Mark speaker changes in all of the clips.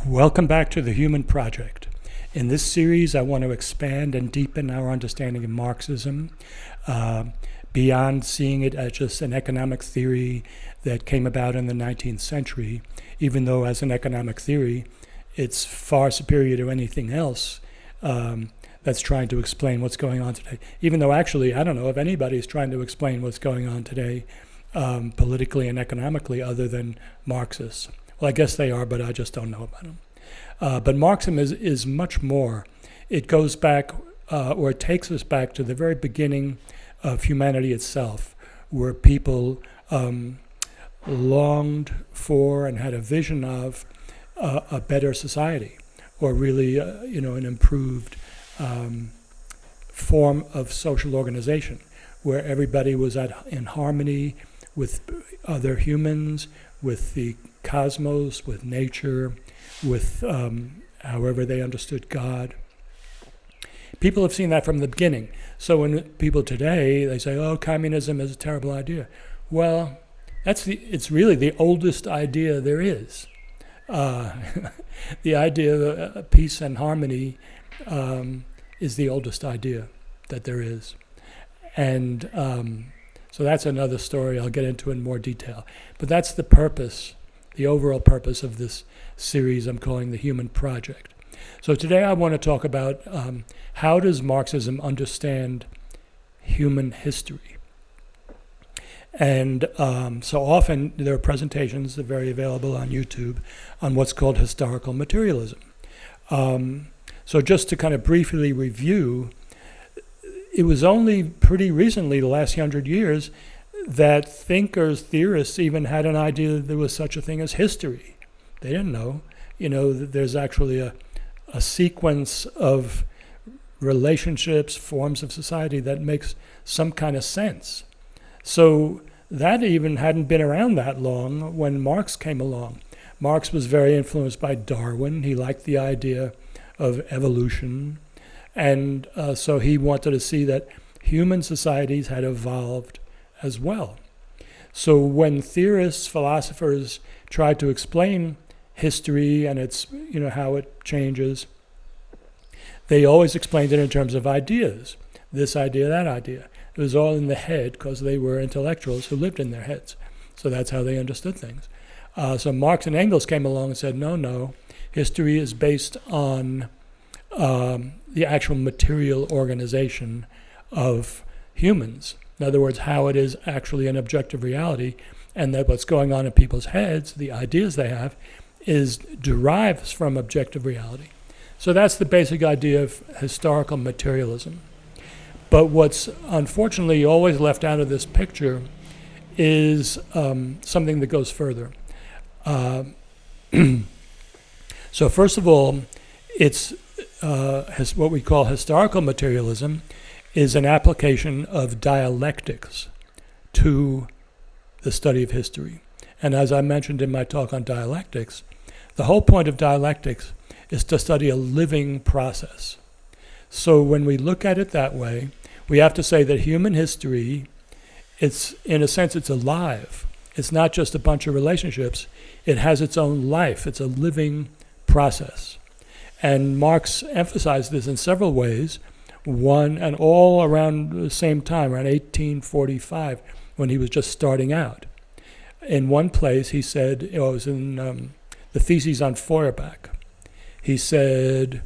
Speaker 1: Welcome back to the Human Project. In this series, I want to expand and deepen our understanding of Marxism beyond seeing it as just an economic theory that came about in the 19th century, even though as an economic theory, it's far superior to anything else that's trying to explain what's going on today. Even though actually, I don't know if anybody's trying to explain what's going on today politically and economically other than Marxists. Well, I guess they are, but I just don't know about them. But Marxism is much more. It goes back, or it takes us back to the very beginning of humanity itself, where people longed for and had a vision of a better society, or really, an improved form of social organization, where everybody was in harmony with other humans, with the cosmos, with nature, with however they understood God. People have seen that from the beginning. So when people today, they say, oh, communism is a terrible idea. Well, it's really the oldest idea there is. The idea of peace and harmony is the oldest idea that there is. And so that's another story I'll get into in more detail. But that's the purpose, the overall purpose of this series I'm calling the Human Project. So today I want to talk about how does Marxism understand human history? And so often there are presentations that are very available on YouTube on what's called historical materialism. So just to kind of briefly review, it was only pretty recently, the last 100 years, that thinkers, theorists even had an idea that there was such a thing as history. They didn't know, that there's actually a sequence of relationships, forms of society that makes some kind of sense. So that even hadn't been around that long when Marx came along. Marx was very influenced by Darwin. He liked the idea of evolution. And so he wanted to see that human societies had evolved as well. So when theorists, philosophers tried to explain history and its, how it changes, they always explained it in terms of ideas. This idea, that idea. It was all in the head because they were intellectuals who lived in their heads. So that's how they understood things. So Marx and Engels came along and said, no, history is based on the actual material organization of humans. In other words, how it is actually an objective reality, and that what's going on in people's heads, the ideas they have, derives from objective reality. So that's the basic idea of historical materialism. But what's unfortunately always left out of this picture is something that goes further. So first of all, it's what we call historical materialism is an application of dialectics to the study of history. And as I mentioned in my talk on dialectics, the whole point of dialectics is to study a living process. So when we look at it that way, we have to say that human history, in a sense, it's alive. It's not just a bunch of relationships. It has its own life. It's a living process. And Marx emphasized this in several ways. One, and all around the same time, around 1845, when he was just starting out. In one place, he said, it was in the Theses on Feuerbach, he said,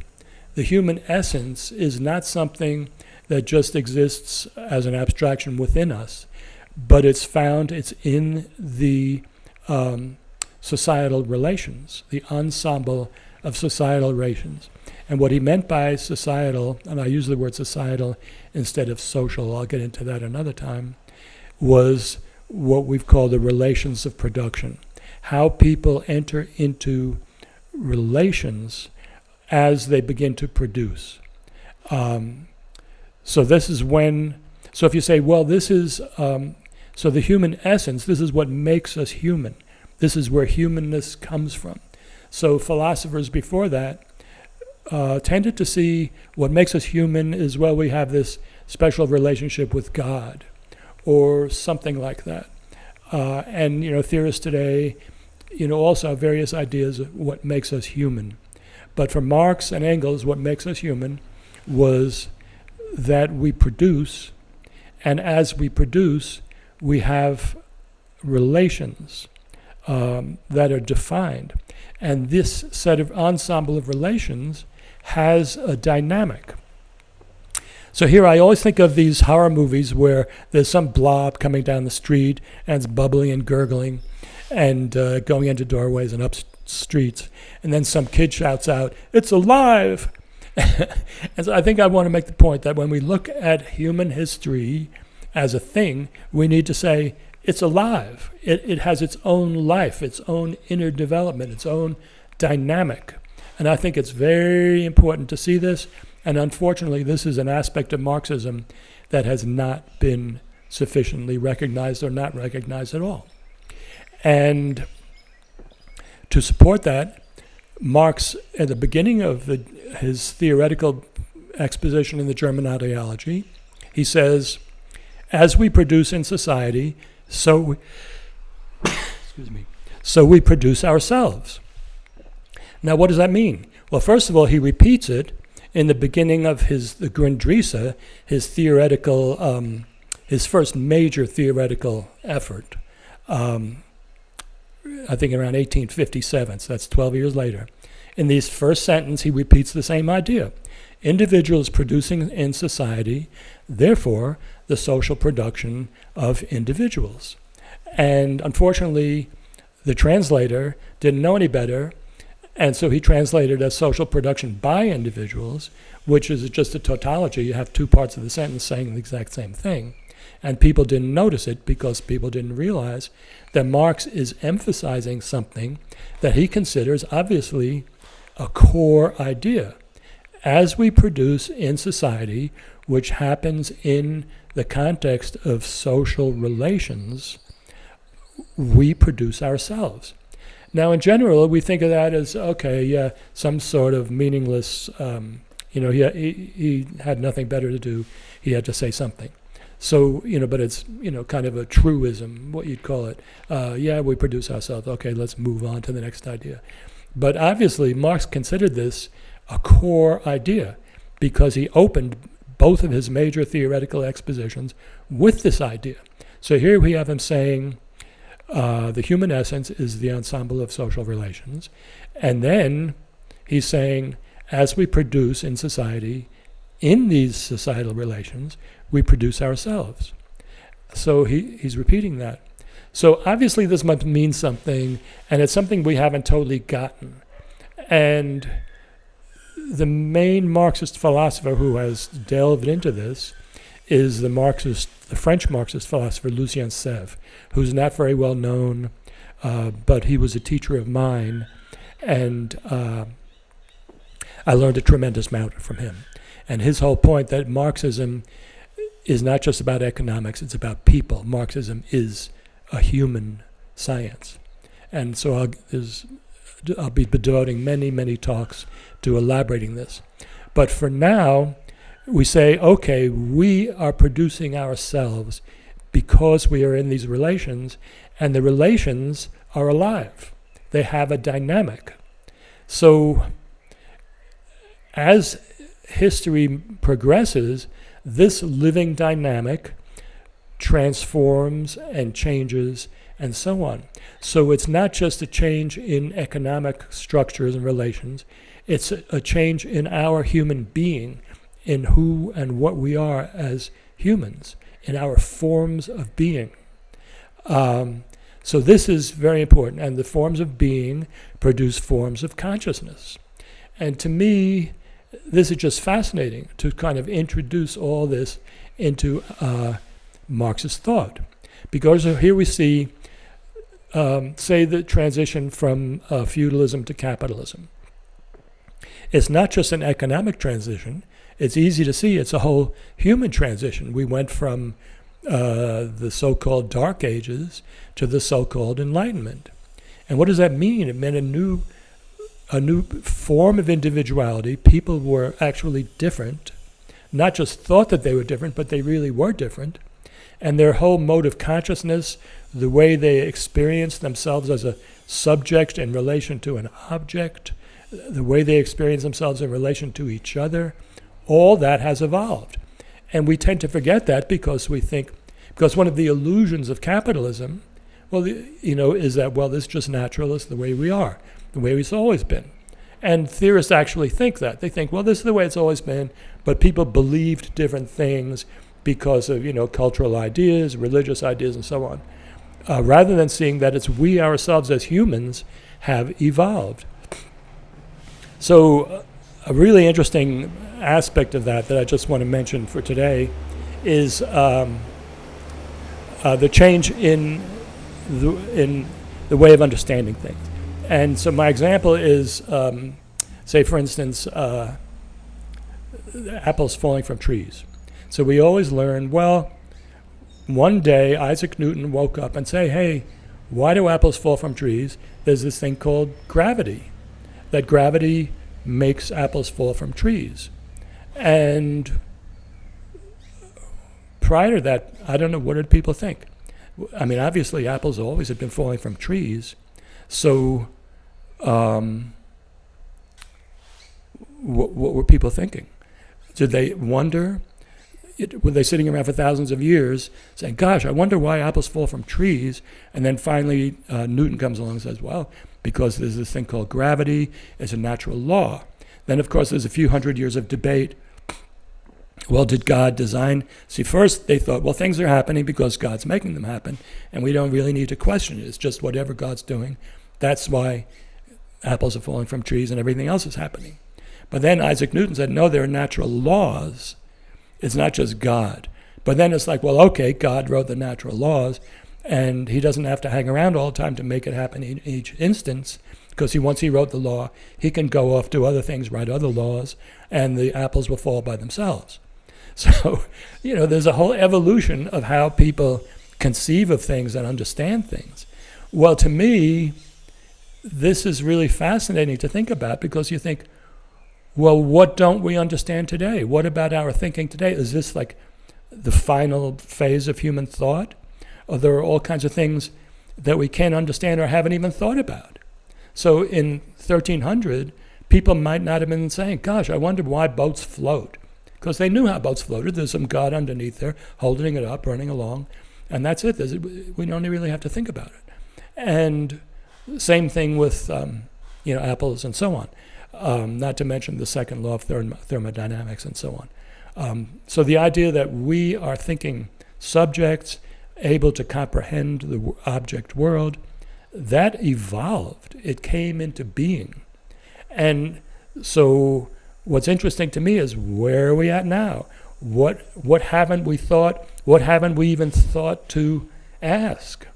Speaker 1: the human essence is not something that just exists as an abstraction within us, but it's in the societal relations, the ensemble of societal relations. And what he meant by societal, and I use the word societal instead of social, I'll get into that another time, was what we've called the relations of production. How people enter into relations as they begin to produce. So this is so if you say, well, this is, so the human essence, this is what makes us human. This is where humanness comes from. So philosophers before that tended to see what makes us human is, well, we have this special relationship with God or something like that. And theorists today also various ideas of what makes us human. But for Marx and Engels, what makes us human was that we produce, and as we produce, we have relations that are defined. And this set of ensemble of relations has a dynamic. So here I always think of these horror movies where there's some blob coming down the street and it's bubbling and gurgling and going into doorways and up streets. And then some kid shouts out, "It's alive!" And so I think I want to make the point that when we look at human history as a thing, we need to say, it's alive. It has its own life, its own inner development, its own dynamic. And I think it's very important to see this. And unfortunately, this is an aspect of Marxism that has not been sufficiently recognized or not recognized at all. And to support that, Marx, at the beginning of his theoretical exposition in the German ideology, he says, as we produce in society, so we produce ourselves. Now, what does that mean? Well, first of all, he repeats it in the beginning of the Grundrisse, his theoretical, his first major theoretical effort, I think around 1857, so that's 12 years later. In this first sentence, he repeats the same idea. Individuals producing in society, therefore, the social production of individuals. And unfortunately, the translator didn't know any better, and so he translated as social production by individuals, which is just a tautology. You have two parts of the sentence saying the exact same thing. And people didn't notice it because people didn't realize that Marx is emphasizing something that he considers obviously a core idea. As we produce in society, which happens in the context of social relations, we produce ourselves. Now, in general, we think of that as, okay, yeah, some sort of meaningless, he had nothing better to do. He had to say something. So, but it's, kind of a truism, what you'd call it. Yeah, we produce ourselves. Okay, let's move on to the next idea. But obviously, Marx considered this a core idea because he opened both of his major theoretical expositions with this idea. So here we have him saying the human essence is the ensemble of social relations. And then he's saying, as we produce in society, in these societal relations, we produce ourselves. So he's repeating that. So obviously this must mean something, and it's something we haven't totally gotten. And the main Marxist philosopher who has delved into this is the French Marxist philosopher Lucien Sèvres, who's not very well known, but he was a teacher of mine, and I learned a tremendous amount from him. And his whole point that Marxism is not just about economics, it's about people. Marxism is a human science. And so I'll be devoting many, many talks to elaborating this. But for now, we say, okay, we are producing ourselves because we are in these relations, and the relations are alive. They have a dynamic. So as history progresses, this living dynamic transforms and changes and so on. So it's not just a change in economic structures and relations, it's a change in our human being, in who and what we are as humans, in our forms of being. So this is very important, and the forms of being produce forms of consciousness. And to me, this is just fascinating to kind of introduce all this into Marxist thought. Because here we see, say, the transition from feudalism to capitalism. It's not just an economic transition. It's easy to see it's a whole human transition. We went from the so-called Dark Ages to the so-called Enlightenment. And what does that mean? It meant a new form of individuality. People were actually different, not just thought that they were different, but they really were different. And their whole mode of consciousness, the way they experienced themselves as a subject in relation to an object, the way they experience themselves in relation to each other, all that has evolved. And we tend to forget that because we think, because one of the illusions of capitalism, well, is that, well, this is just natural, it's the way we are, the way it's always been. And theorists actually think that. They think, well, this is the way it's always been, but people believed different things because of, cultural ideas, religious ideas, and so on, rather than seeing that it's we ourselves as humans have evolved. So a really interesting aspect of that I just want to mention for today is the change in the way of understanding things. And so my example is, say, for instance, apples falling from trees. So we always learn, well, one day Isaac Newton woke up and say, hey, why do apples fall from trees? There's this thing called gravity, that gravity makes apples fall from trees. And prior to that, I don't know, what did people think? I mean, obviously apples always had been falling from trees. So what were people thinking? Did they wonder? Were they sitting around for thousands of years saying, gosh, I wonder why apples fall from trees? And then finally Newton comes along and says, well, because there's this thing called gravity, it's a natural law. Then, of course, there's a few hundred years of debate. Well, did God design? See, first they thought, well, things are happening because God's making them happen, and we don't really need to question it. It's just whatever God's doing. That's why apples are falling from trees and everything else is happening. But then Isaac Newton said, no, there are natural laws. It's not just God. But then it's like, well, okay, God wrote the natural laws, and he doesn't have to hang around all the time to make it happen in each instance, because once he wrote the law, he can go off, do other things, write other laws, and the apples will fall by themselves. So, there's a whole evolution of how people conceive of things and understand things. Well, to me, this is really fascinating to think about, because you think, well, what don't we understand today? What about our thinking today? Is this like the final phase of human thought? Or there are all kinds of things that we can't understand or haven't even thought about? So in 1300, people might not have been saying, gosh, I wonder why boats float. Because they knew how boats floated. There's some God underneath there holding it up, running along, and that's it. We don't really have to think about it. And same thing with apples and so on. Not to mention the second law of thermodynamics and so on. So the idea that we are thinking subjects able to comprehend the object world, that evolved. It came into being. And so what's interesting to me is, where are we at now? What haven't we thought? What haven't we even thought to ask?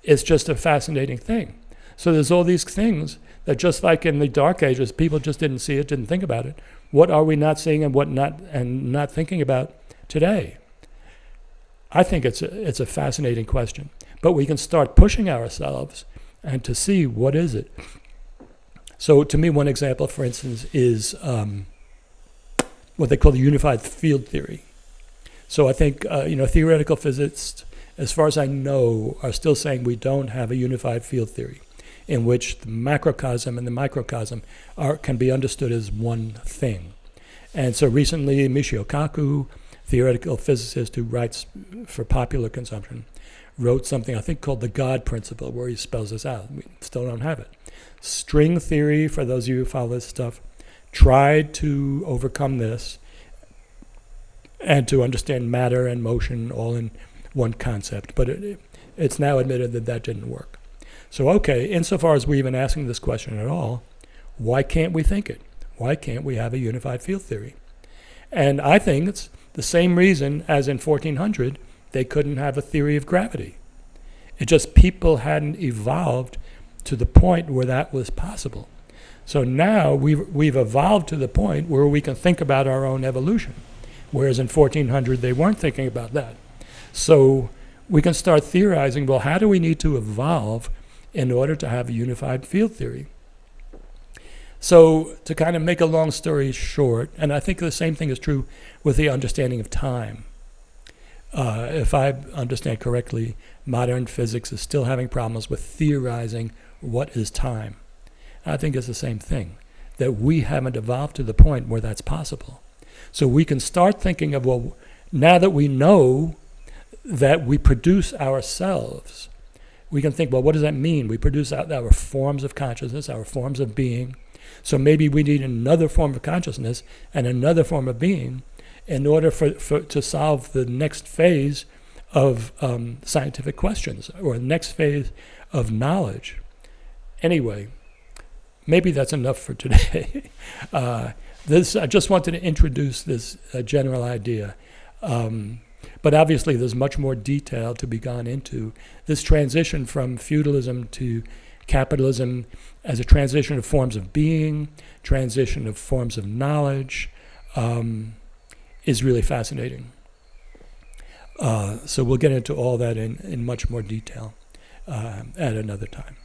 Speaker 1: It's just a fascinating thing. So there's all these things that, just like in the Dark Ages, people just didn't see it, didn't think about it. What are we not seeing and what not thinking about today? I think it's a fascinating question. But we can start pushing ourselves and to see, what is it? So to me, one example, for instance, is what they call the unified field theory. So I think theoretical physicists, as far as I know, are still saying we don't have a unified field theory in which the macrocosm and the microcosm can be understood as one thing. And so recently, Michio Kaku, theoretical physicist who writes for popular consumption, wrote something I think called the God principle, where he spells this out. We still don't have it. String theory, for those of you who follow this stuff, tried to overcome this and to understand matter and motion all in one concept, but it's now admitted that didn't work. So okay, insofar as we're even asking this question at all, why can't we think it? Why can't we have a unified field theory? And I think it's the same reason as in 1400 they couldn't have a theory of gravity. It just, people hadn't evolved to the point where that was possible. So now we've evolved to the point where we can think about our own evolution, whereas in 1400 they weren't thinking about that. So we can start theorizing, well, how do we need to evolve in order to have a unified field theory? So to kind of make a long story short, and I think the same thing is true with the understanding of time. If I understand correctly, modern physics is still having problems with theorizing what is time? I think it's the same thing, that we haven't evolved to the point where that's possible. So we can start thinking of, well, now that we know that we produce ourselves, we can think, well, what does that mean? We produce our forms of consciousness, our forms of being. So maybe we need another form of consciousness and another form of being in order to solve the next phase of scientific questions, or the next phase of knowledge. Anyway, maybe that's enough for today. I just wanted to introduce this general idea. But obviously there's much more detail to be gone into. This transition from feudalism to capitalism as a transition of forms of being, transition of forms of knowledge, is really fascinating. So we'll get into all that in much more detail at another time.